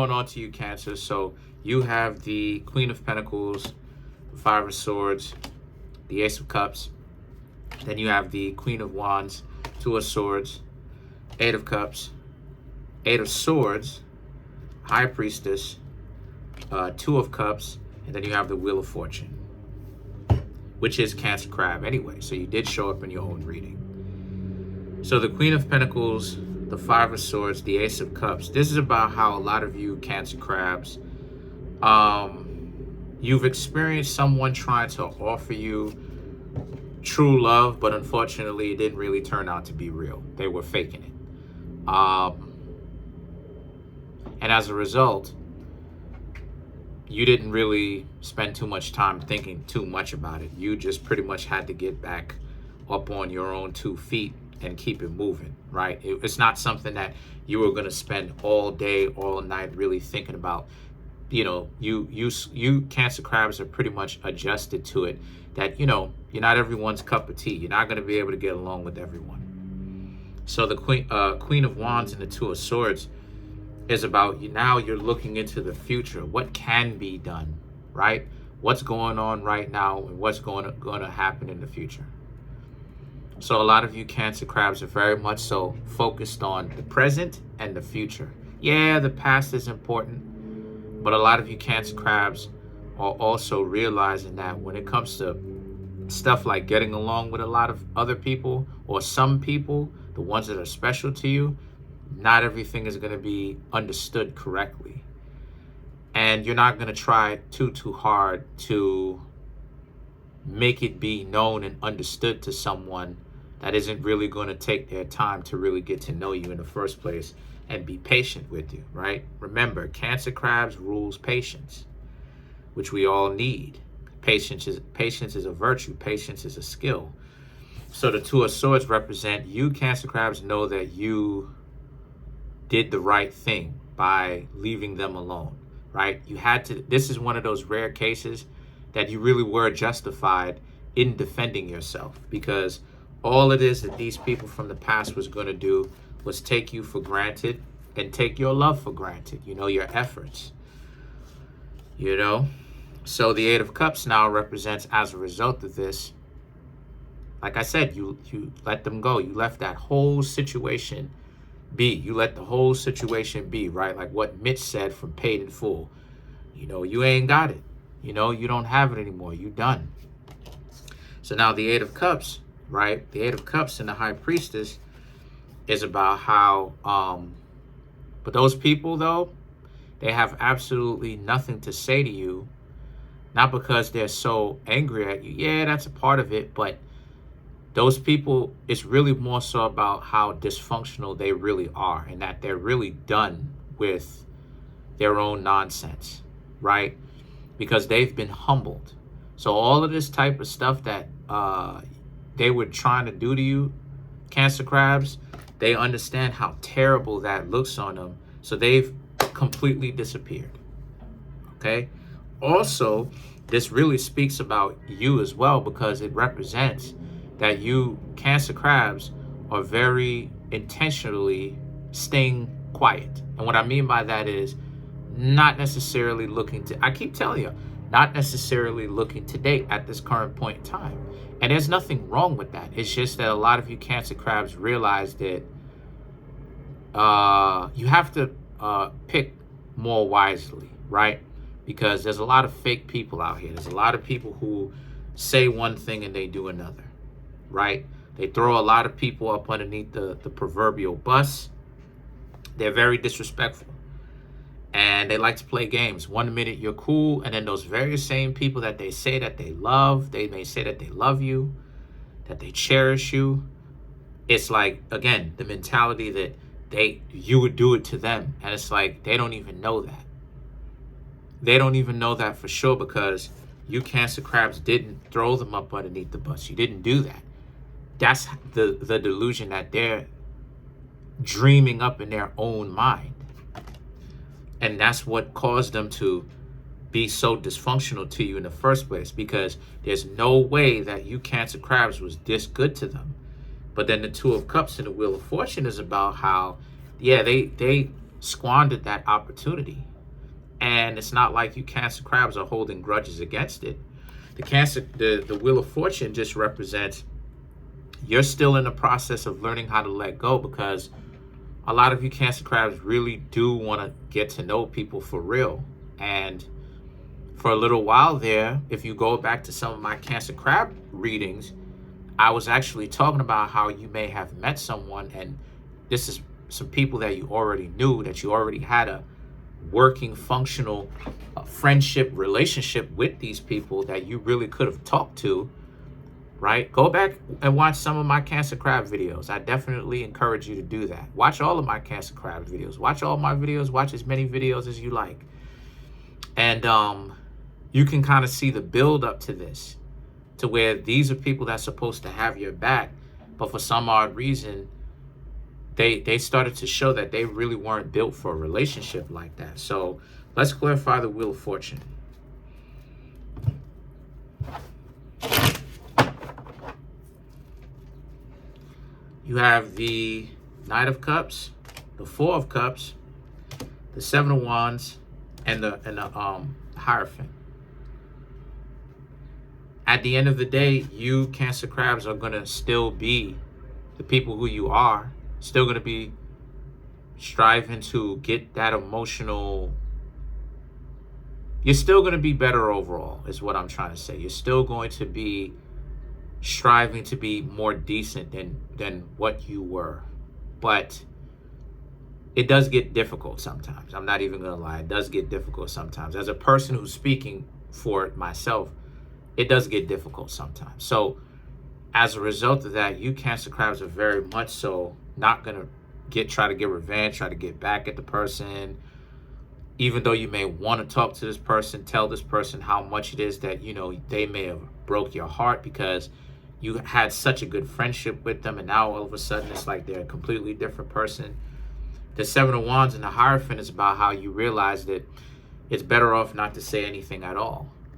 Going on to you, Cancer. So you have the Queen of Pentacles, the Five of Swords, the Ace of Cups. Then you have the Queen of Wands, Two of Swords, Eight of Cups, Eight of Swords, High Priestess, Two of Cups, and then you have the Wheel of Fortune, which is Cancer Crab anyway. So you did show up in your own reading. So the Queen of Pentacles, the Five of Swords, the Ace of Cups. This is about how a lot of you Cancer Crabs, you've experienced someone trying to offer you true love, but unfortunately it didn't really turn out to be real. They were faking it. And as a result, you didn't really spend too much time thinking too much about it. You just pretty much had to get back up on your own 2 feet and keep it moving, right? It's not something that you were going to spend all day, all night really thinking about. You know, you Cancer Crabs are pretty much adjusted to it, that, you know, you're not everyone's cup of tea. You're not going to be able to get along with everyone. So the Queen of Wands and the Two of Swords is about now you're looking into the future. What can be done, right? What's going on right now and what's going to happen in the future. So a lot of you Cancer Crabs are very much so focused on the present and the future. Yeah, the past is important, but a lot of you Cancer Crabs are also realizing that when it comes to stuff like getting along with a lot of other people or some people, the ones that are special to you, not everything is going to be understood correctly. And you're not going to try too hard to make it be known and understood to someone that isn't really going to take their time to really get to know you in the first place and be patient with you, right? Remember, Cancer Crabs rules patience, which we all need. Patience is a virtue. Patience is a skill. So the Two of Swords represent you Cancer Crabs know that you did the right thing by leaving them alone, right? You had to, this is one of those rare cases that you really were justified in defending yourself, because all it is that these people from the past was going to do was take you for granted and take your love for granted, you know, your efforts, you know. So the Eight of Cups now represents, as a result of this, like I said, you let them go. You left that whole situation be. You let the whole situation be, right? Like what Mitch said from Paid in Full. You know, you ain't got it. You know, you don't have it anymore. You done. So now the Eight of Cups, right? The Eight of Cups and the High Priestess is about how, but those people though, they have absolutely nothing to say to you. Not because they're so angry at you. Yeah, that's a part of it. But those people, it's really more so about how dysfunctional they really are, and that they're really done with their own nonsense, right? Because they've been humbled. So all of this type of stuff that they were trying to do to you, Cancer Crabs, they understand how terrible that looks on them. So they've completely disappeared. Okay? Also, this really speaks about you as well, because it represents that you Cancer Crabs are very intentionally staying quiet. And what I mean by that is not necessarily looking to, I keep telling you, not necessarily looking to date at this current point in time. And there's nothing wrong with that. It's just that a lot of you Cancer Crabs realize that you have to pick more wisely, right? Because there's a lot of fake people out here. There's a lot of people who say one thing and they do another, right? They throw a lot of people up underneath the proverbial bus. They're very disrespectful. And they like to play games. 1 minute you're cool, and then those very same people that they say that they love, they may say that they love you, that they cherish you. It's like, again, the mentality that you would do it to them. And it's like, they don't even know that. They don't even know that for sure, because you Cancer Crabs didn't throw them up underneath the bus. You didn't do that. That's the delusion that they're dreaming up in their own mind. And that's what caused them to be so dysfunctional to you in the first place, because there's no way that you Cancer Crabs was this good to them. But then the Two of Cups and the Wheel of Fortune is about how, yeah, they squandered that opportunity. And it's not like you Cancer crabs are holding grudges against it. The Wheel of Fortune just represents you're still in the process of learning how to let go, because a lot of you Cancer crabs really do want to get to know people for real. And for a little while there, if you go back to some of my Cancer crab readings, I was actually talking about how you may have met someone, and this is some people that you already knew, that you already had a working, functional friendship relationship with these people that you really could have talked to, right? Go back and watch some of my Cancer crab videos. I definitely encourage you to do that. Watch all of my Cancer crab videos. Watch all my videos. Watch as many videos as you like. And you can kind of see the build up to this, to where these are people that's supposed to have your back, but for some odd reason, they started to show that they really weren't built for a relationship like that. So let's clarify the Wheel of Fortune. You have the Knight of Cups, the Four of Cups, the Seven of Wands, and the Hierophant. At the end of the day, you Cancer crabs are going to still be the people who you are, still going to be striving to get that emotional. You're still going to be better overall, is what I'm trying to say. You're still going to be striving to be more decent than what you were. But it does get difficult sometimes. I'm not even going to lie. It does get difficult sometimes. As a person who's speaking for myself, it does get difficult sometimes. So as a result of that, you Cancer crabs are very much so not going to try to get revenge, try to get back at the person. Even though you may want to talk to this person, tell this person how much it is that, you know, they may have broke your heart because you had such a good friendship with them, and now all of a sudden it's like they're a completely different person. The Seven of Wands and the Hierophant is about how you realize that it's better off not to say anything at all.